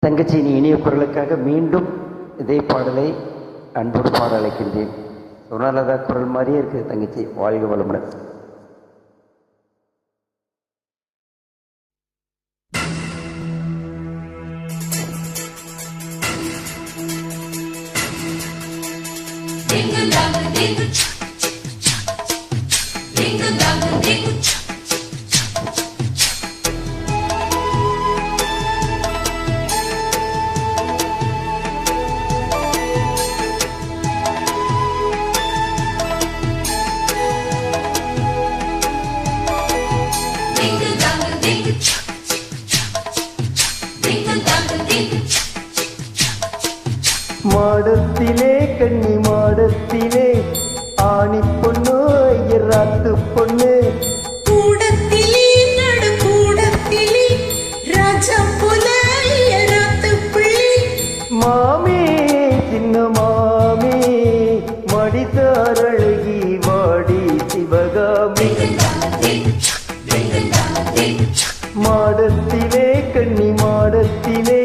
தங்கச்சியின் இனிய குரலுக்காக மீண்டும் இதே பாடலை அன்போடு பாட அழைக்கின்றேன். சுனலதா குரல் மாதிரியே இருக்குது தங்கச்சி. வாழ்க வளமுடன். மாடத்திலே கண்ணி மாடத்திலே ஆணி பொண்ணு ஐயராத்து பொண்ணு கூடத்திலே நடு கூடத்திலே ராஜா போல ஐயராத்து பிள்ளை மாமே சின்ன மாமே மடித்தார் அழகி வாடி சிவகாமி. மாடத்திலே கண்ணி மாடத்திலே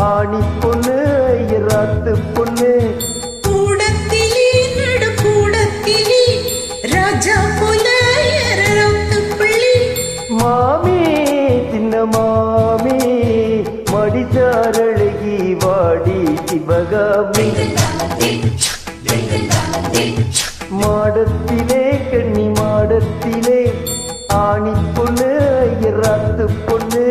ஆணி பொண்ணு ஐயராத்து பொண்ணு கூடத்திலே நடு கூடத்திலே ராஜா போல ஐயராத்து பிள்ளை மாமே சின்ன மாமே மடித்தார் அழகி வாடி சிவகாமி. மாடத்திலே கண்ணி மாடத்திலே ஆணி பொண்ணு ஐயராத்து பொண்ணு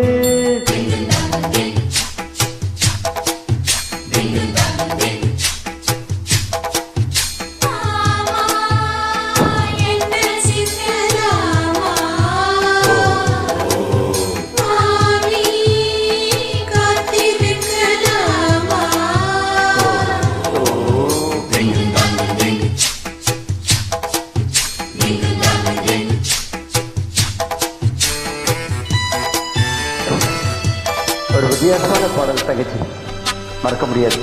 ஒரு வித்தியாசமான பாடல் தங்கச்சி, மறக்க முடியாது.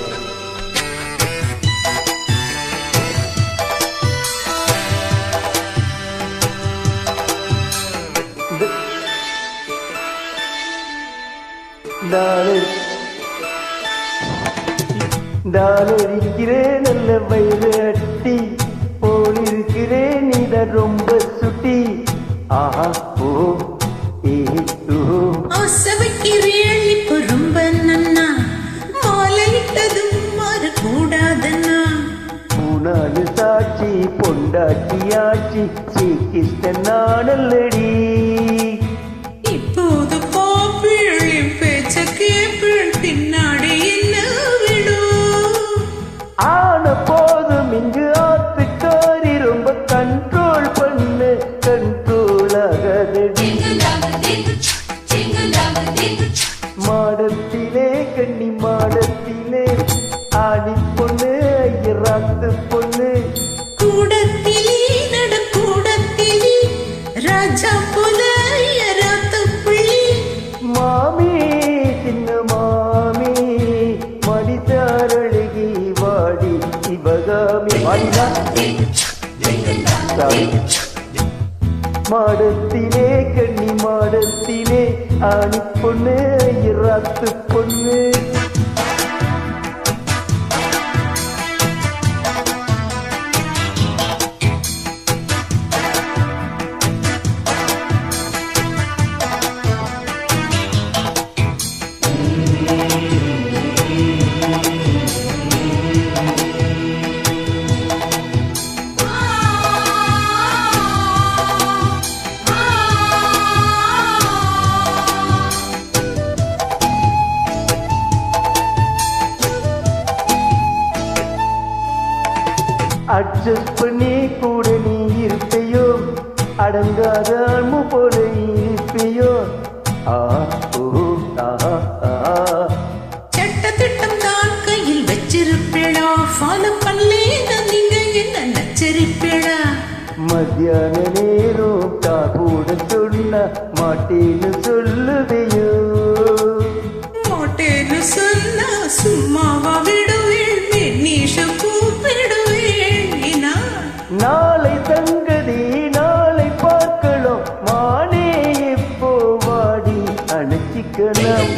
இருக்கிறேன் நல்ல வயிறு அட்டி போல் இருக்கிறேன் நீட ரொம்ப சுட்டி. ஆஹா ஓ ஏ அவசவைக்கிறேன் இப்போ ரொம்ப நன்னா மாலையிட்டதும் மாறக்கூடாதண்ணா. பூனாலு சாட்சி பொண்டாட்டியாச்சி ஸ்ரீகிருஷ்ணன் நானல்லடி. இப்போது பாப்பிள் பேச்ச கேப்பிள் பின்னாடி என்ன விடும். ஆன போதும் இங்கு ஆத்துக்காரி ரொம்ப கண்ட்ரோல் பண்ணு கண்ட்ரோல் ஆகாதடி. மாடத்திலே கண்ணி மாடத்திலே ஆணி பொண்ணு ஐயராத்து பொண்ணு கூடத்திலே நட கூடத்திலே ராஜா போல ஐயராத்து பிள்ளை மாமி சின்ன மாமி மடித்தார் அழகி வாடி சிவகாமி. வாடினா மாடத்திலே கண்ணி மாடத்திலே ஆணி பொண்ணு ஐயராத்து பொண்ணு. அட்ஜஸ்ட் பண்ணி கூட நீ இருப்பையோ அடங்காத அன்பு போல இருப்பையோ. சட்ட திட்டம் தான் கையில் வச்சிருப்பேடா ஃபாலோ பண்ணலேன்னா நீங்க என்ன நச்சரிப்பேடா. மத்தியான நேரம் தாகூட சொன்ன மாட்டேன்னு சொல்லுவையோ. மாட்டேன்னு சொன்னா சும்மாவா விடுவேன் நீஷ கூப்பிடுவேன். நாளை தங்கதி நாளை பார்க்கலாம் மானே இப்போ வாடி அணைச்சிக்கலாம்.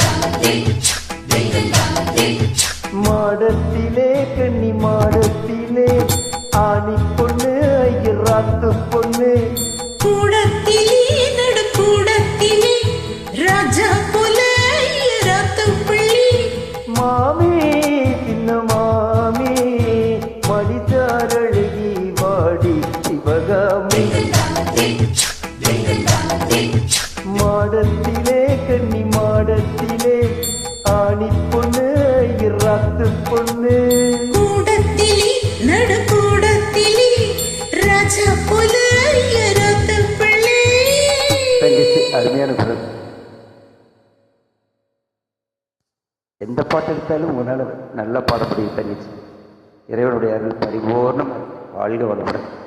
அருமையான குரல். எந்த பாட்டு எடுத்தாலும் உங்களால் நல்லா பாட முடியும் தங்கச்சி. இறைவனுடைய அருள் பரிபூர்ணம். வாழ்க வளமுடன்.